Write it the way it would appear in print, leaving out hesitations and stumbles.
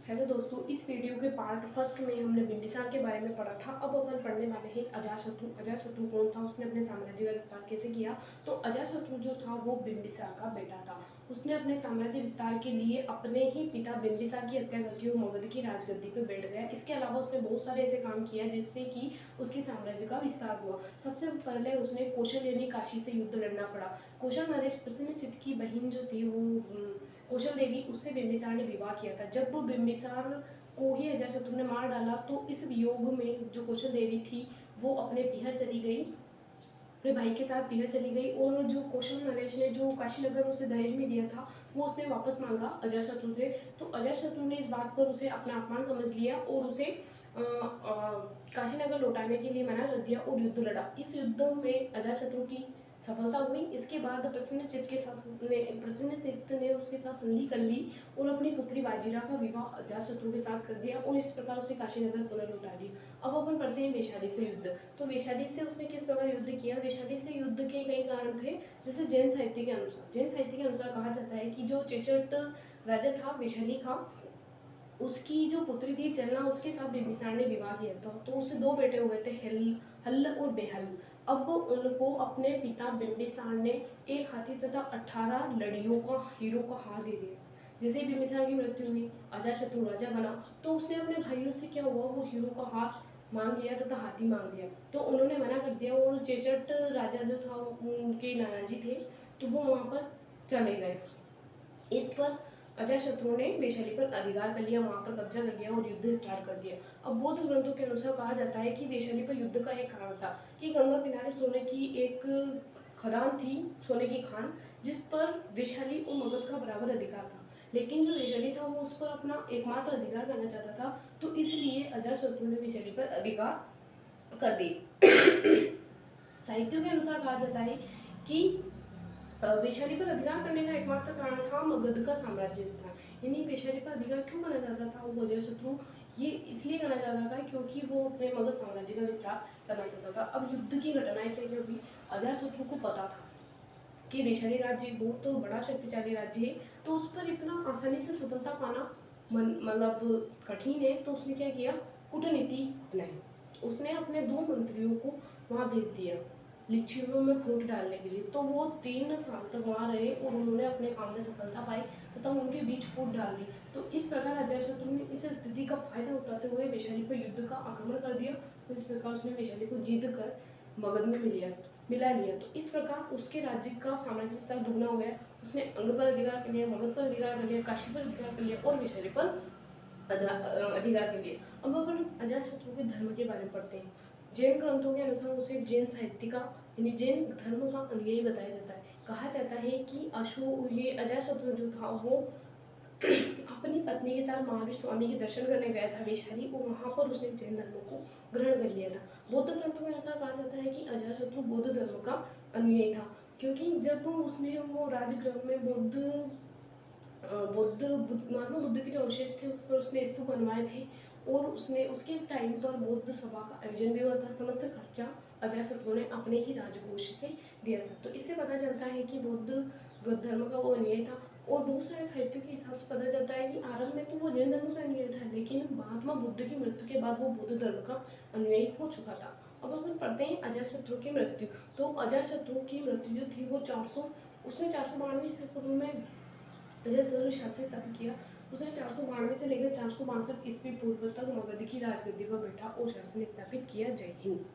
Hello दोस्तों, इस video के पार्ट फर्स्ट में हमने बिंबिसार के बारे में पढ़ा था। अब अपन पढ़ने वाले हैं अजातशत्रु। अजातशत्रु कौन था, उसने अपने साम्राज्य का विस्तार कैसे किया। तो अजातशत्रु जो था वो बिंबिसार का बेटा था। उसने अपने साम्राज्य विस्तार के लिए अपने ही पिता बिंबिसार की हत्या करके वो मगध की राजगद्दी पर बैठ गया। इसके अलावा उसने बहुत सारे ऐसे काम किया जिससे कि उसके साम्राज्य का विस्तार हुआ। सबसे पहले उसने कौशल यानी काशी से युद्ध लड़ना पड़ा। कौशल नरेश प्रसेनजित की बहन जो थी वो कौशल देवी, उससे बिंबिसार ने विवाह किया था। जब बिंबिसार को ही अजातशत्रु ने मार डाला तो इस वियोग में जो कौशल देवी थी वो अपने पिहर चली गई, अपने भाई के साथ पिहर चली गई। और जो कौशल नरेश ने जो काशीनगर उसे दहेज में दिया था वो उसने वापस मांगा अजातशत्रु से। तो अजातशत्रु ने इस बात पर उसे अपना अपमान समझ लिया और उसे काशीनगर लौटाने के लिए मना कर दिया और युद्ध लड़ा। इस युद्ध में अजातशत्रु की सफलता हुई। इसके बाद प्रसेनजित ने उसके साथ संधि कर ली और अपनी पुत्री बाजीरा का विवाह अजातशत्रु के साथ कर दिया और इस प्रकार उसे काशीनगर पुनः लौटा दिया। अब अपन पढ़ते हैं वैशाली से युद्ध। तो वैशाली से उसने किस प्रकार युद्ध किया। वैशाली से युद्ध के कई कारण थे, जैसे जैन साहित्य के अनुसार कहा जाता है कि जो चेचट राजा था वैशाली का, उसकी जो पुत्री थी चलना, उसके साथ बिंबिसार ने विवाह किया था। तो उससे दो बेटे हुए थे, हल्ल और बेहल। अब उनको अपने पिता बिंबिसार ने एक हाथी तथा 18 लड़ियों का हीरो का हार दे दिया। जैसे ही बिंबिसार की मृत्यु हुई, अजातशत्रु राजा बना, तो उसने अपने भाइयों से क्या हुआ, वो हीरो का हार मांग लिया तथा हाथी मांग लिया। तो उन्होंने मना कर दिया और चेचट राजा जो था उनके नानाजी थे, तो वो वहाँ पर चले गए। इस पर अजातशत्रु ने वैशाली पर अधिकार कर लिया, वहाँ पर कब्जा कर लिया और युद्ध स्टार्ट कर दिया। अब बौद्ध ग्रंथों के अनुसार कहा जाता है कि वैशाली पर युद्ध का एक कारण था कि गंगा किनारे सोने की एक खदान थी, सोने की खान, जिस पर वैशाली और मगध का बराबर अधिकार था। लेकिन जो वैशाली था वो उस पर अपना एकमात्र अधिकार करना चाहता था, तो इसलिए अजातशत्रु ने वैशाली पर अधिकार कर दी। साहित्यों के अनुसार कहा जाता है कि वैशाली पर अधिकार करने का एकमात्र कारण था मगध का साम्राज्य विस्तार। यानी वैशाली पर अधिकार क्यों करना चाहता था वो अजातशत्रु, ये इसलिए करना चाहता था क्योंकि वो अपने मगध साम्राज्य का विस्तार करना चाहता था। अब युद्ध की घटनाएं क्या हुई, अजातशत्रु को पता था कि वैशाली राज्य बहुत बड़ा शक्तिशाली राज्य है, तो उस पर इतना आसानी से सफलता पाना मतलब कठिन है। तो उसने क्या किया, कूटनीति अपनाई। उसने अपने 2 मंत्रियों को वहाँ भेज दिया लिच्छियों में फूट डालने के लिए। तो वो 3 साल तक वहाँ रहे और उन्होंने अपने काम में सफलता पाई तथा उनके बीच फूट डाल दी। तो इस प्रकार अजातशत्रु ने इस स्थिति का फायदा उठाते हुए वैशाली पर युद्ध का आक्रमण कर दिया। तो इस प्रकार उसने वैशाली को जीत कर मगध में मिला लिया। तो इस प्रकार उसके राज्य का साम्राज्य विस्तार दुगना हो गया। उसने अंग पर अधिकार कर लिया, मगध पर अधिकार कर लिया, काशी पर अधिकार कर लिया और वैशाली पर अधिकार कर लिया। अब अपन अजातशत्रु के धर्म के बारे में पढ़ते हैं। जैन ग्रंथों के अनुसार उसे जैन साहित्य का यानी जैन धर्म का अनुयायी बताया जाता है। कहा जाता है कि ये अजातशत्रु जो था वो अपनी पत्नी के साथ महावीर स्वामी के दर्शन करने गया था वैशाली, और वहाँ पर उसने जैन धर्म को ग्रहण कर लिया था। बौद्ध ग्रंथों के अनुसार कहा जाता है कि अजातशत्रु बौद्ध धर्म का अनुयायी था, क्योंकि जब उसने वो राजगृह में महात्मा बुद्ध के जो अवशेष थे उस पर उसने स्तूप बनवाए थे और उसने उसके टाइम पर बौद्ध सभा का आयोजन भी हुआ था। समस्त खर्चा अजातशत्रु ने अपने ही राजकोष से दिया था। तो इससे पता चलता है कि बौद्ध धर्म का वो अनुयायी था। और बहुत सारे साहित्यों के हिसाब से पता चलता है कि आरंभ में तो वो जैन धर्म का अनुयायी था, लेकिन महात्मा बुद्ध की मृत्यु के बाद वो बौद्ध धर्म का अनुयायी हो चुका था। अब अपन पढ़ते हैं अजातशत्रु की मृत्यु। तो अजातशत्रु की मृत्यु जो थी वो 492 ईस्वी पूर्व में अजातशत्रु ने शासन स्थापित किया। उसने 492 से लेकर 462 ईस्वी पूर्व तक मगध की राजगद्दी पर बैठा और शासन स्थापित किया। जय हिंद।